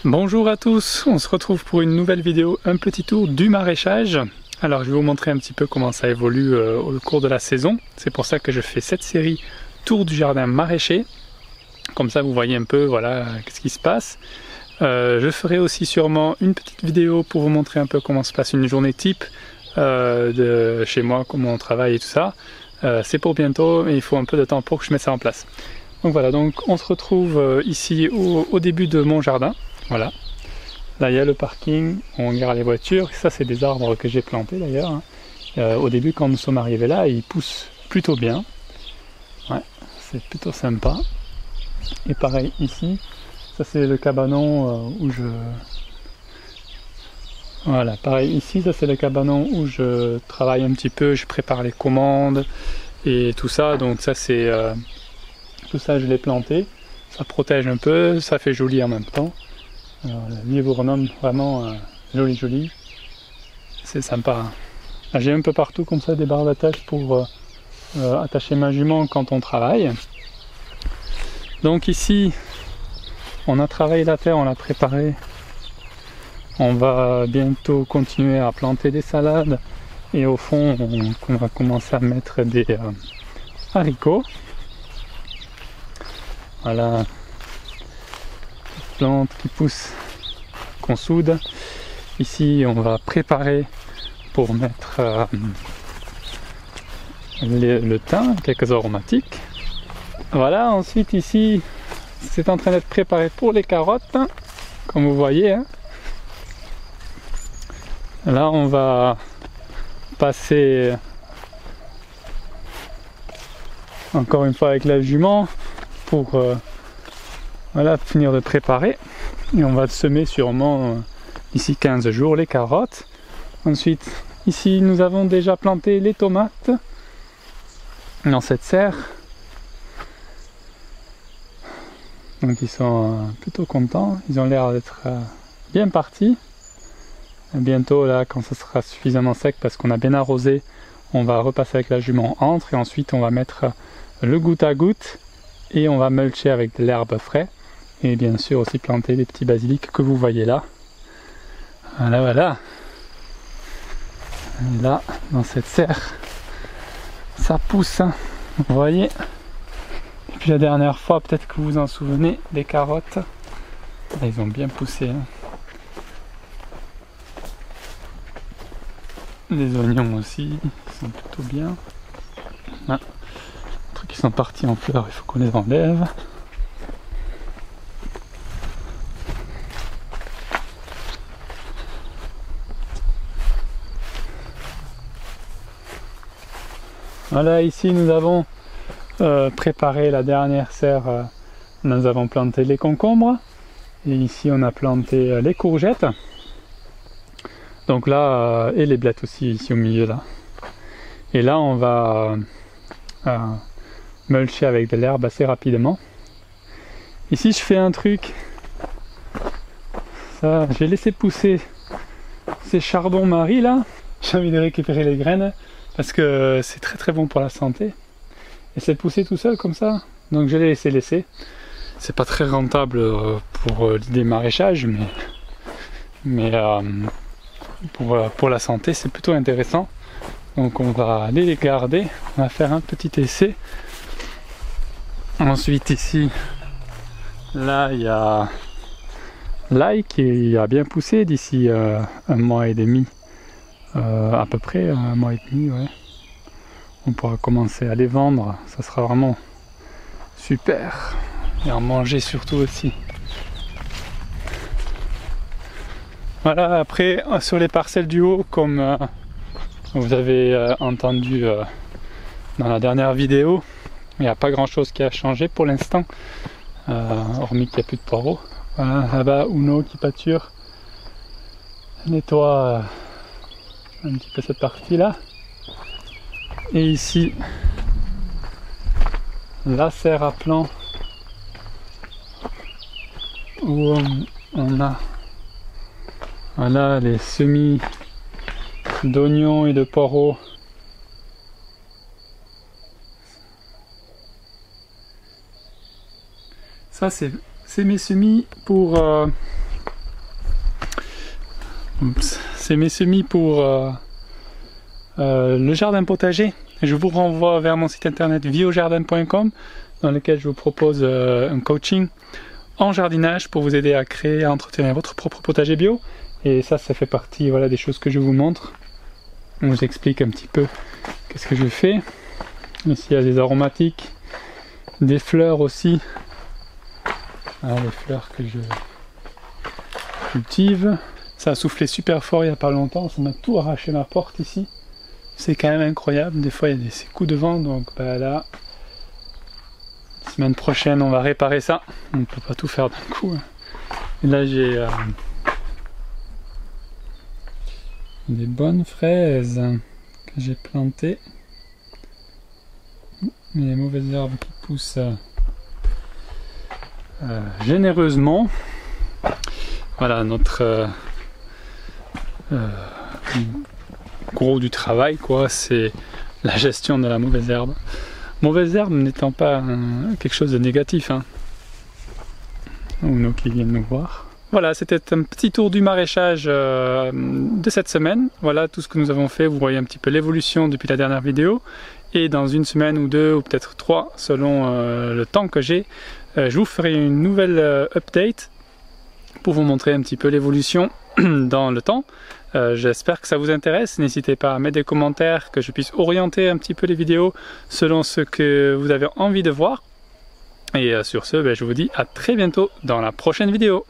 Bonjour à tous, on se retrouve pour une nouvelle vidéo, un petit tour du maraîchage. Alors je vais vous montrer un petit peu comment ça évolue au cours de la saison. C'est pour ça que je fais cette série Tour du jardin maraîcher. Comme ça vous voyez un peu voilà ce qui se passe. Je ferai aussi sûrement une petite vidéo pour vous montrer un peu comment se passe une journée type de chez moi, comment on travaille et tout ça. C'est pour bientôt mais il faut un peu de temps pour que je mette ça en place. Donc voilà, donc on se retrouve ici au début de mon jardin. Voilà, là il y a le parking, on garde les voitures, ça c'est des arbres que j'ai plantés d'ailleurs. Au début quand nous sommes arrivés là, ils poussent plutôt bien, ouais, c'est plutôt sympa. Et pareil ici, ça c'est le cabanon où je... Voilà, pareil ici, ça c'est le cabanon où je travaille un petit peu, je prépare les commandes et tout ça, donc ça c'est... tout ça je l'ai planté, ça protège un peu, ça fait joli en même temps. Alors, lui vous renomme vraiment joli, c'est sympa. J'ai un peu partout comme ça des barres d'attache pour attacher ma jument quand on travaille. Donc ici, on a travaillé la terre, on l'a préparée. On va bientôt continuer à planter des salades et au fond, on va commencer à mettre des haricots. Voilà. Plantes qui poussent, qu'on soude. Ici on va préparer pour mettre le thym, quelques aromatiques. Voilà, ensuite ici c'est en train d'être préparé pour les carottes, comme vous voyez. Hein. Là on va passer encore une fois avec la jument pour voilà, finir de préparer et on va semer sûrement d'ici 15 jours les carottes. Ensuite ici nous avons déjà planté les tomates dans cette serre, donc ils sont plutôt contents, ils ont l'air d'être bien partis. Et bientôt là quand ça sera suffisamment sec parce qu'on a bien arrosé, on va repasser avec la jument entre et ensuite on va mettre le goutte à goutte et on va mulcher avec de l'herbe fraîche. Et bien sûr aussi planter les petits basiliques que vous voyez là. Voilà. Et là, dans cette serre, ça pousse. Hein. Vous voyez. Et puis la dernière fois, peut-être que vous vous en souvenez, les carottes. Là, ils ont bien poussé. Hein. Les oignons aussi, ils sont plutôt bien. Là, les trucs qui sont partis en fleurs, il faut qu'on les enlève. Voilà, ici nous avons préparé la dernière serre, nous avons planté les concombres et ici on a planté les courgettes, donc là et les blettes aussi ici au milieu là, et là on va mulcher avec de l'herbe assez rapidement. Ici je fais un truc, ça j'ai laissé pousser ces chardons-marie là, j'ai envie de récupérer les graines parce que c'est très bon pour la santé et c'est poussé tout seul comme ça, donc je l'ai laissé. C'est pas très rentable pour l'idée maraîchage mais pour la santé c'est plutôt intéressant, donc on va aller les garder, on va faire un petit essai. Ensuite ici là il y a l'ail qui a bien poussé d'ici un mois et demi. À peu près un mois et demi, ouais. On pourra commencer à les vendre, ça sera vraiment super. Et en manger surtout aussi. Voilà, après sur les parcelles du haut, comme vous avez entendu dans la dernière vidéo, il n'y a pas grand chose qui a changé pour l'instant, hormis qu'il n'y a plus de poireaux. Voilà, là-bas Uno qui pâture, nettoie un petit peu cette partie là, et ici la serre à plant où on a voilà les semis d'oignons et de poireaux. Ça c'est mes semis pour C'est mes semis pour le jardin potager. Je vous renvoie vers mon site internet viojardin.com dans lequel je vous propose un coaching en jardinage pour vous aider à créer, à entretenir votre propre potager bio. Et ça fait partie voilà, des choses que je vous montre. On vous explique un petit peu qu'est-ce que je fais. Ici il y a des aromatiques, des fleurs aussi. Voilà, les fleurs que je cultive. Ça a soufflé super fort il n'y a pas longtemps, ça m'a tout arraché ma porte ici. C'est quand même incroyable, des fois il y a ces coups de vent, donc bah là, la semaine prochaine on va réparer ça. On ne peut pas tout faire d'un coup. Et là j'ai des bonnes fraises que j'ai plantées. Les mauvaises herbes qui poussent généreusement. Voilà notre gros du travail, quoi, c'est la gestion de la mauvaise herbe. Mauvaise herbe n'étant pas quelque chose de négatif, hein. Ou nous qui viennent nous voir. Voilà, c'était un petit tour du maraîchage de cette semaine. Voilà tout ce que nous avons fait. Vous voyez un petit peu l'évolution depuis la dernière vidéo. Et dans une semaine ou deux, ou peut-être 3, selon le temps que j'ai, je vous ferai une nouvelle update pour vous montrer un petit peu l'évolution dans le temps. J'espère que ça vous intéresse. N'hésitez pas à mettre des commentaires, que je puisse orienter un petit peu les vidéos selon ce que vous avez envie de voir. Et sur ce, je vous dis à très bientôt dans la prochaine vidéo.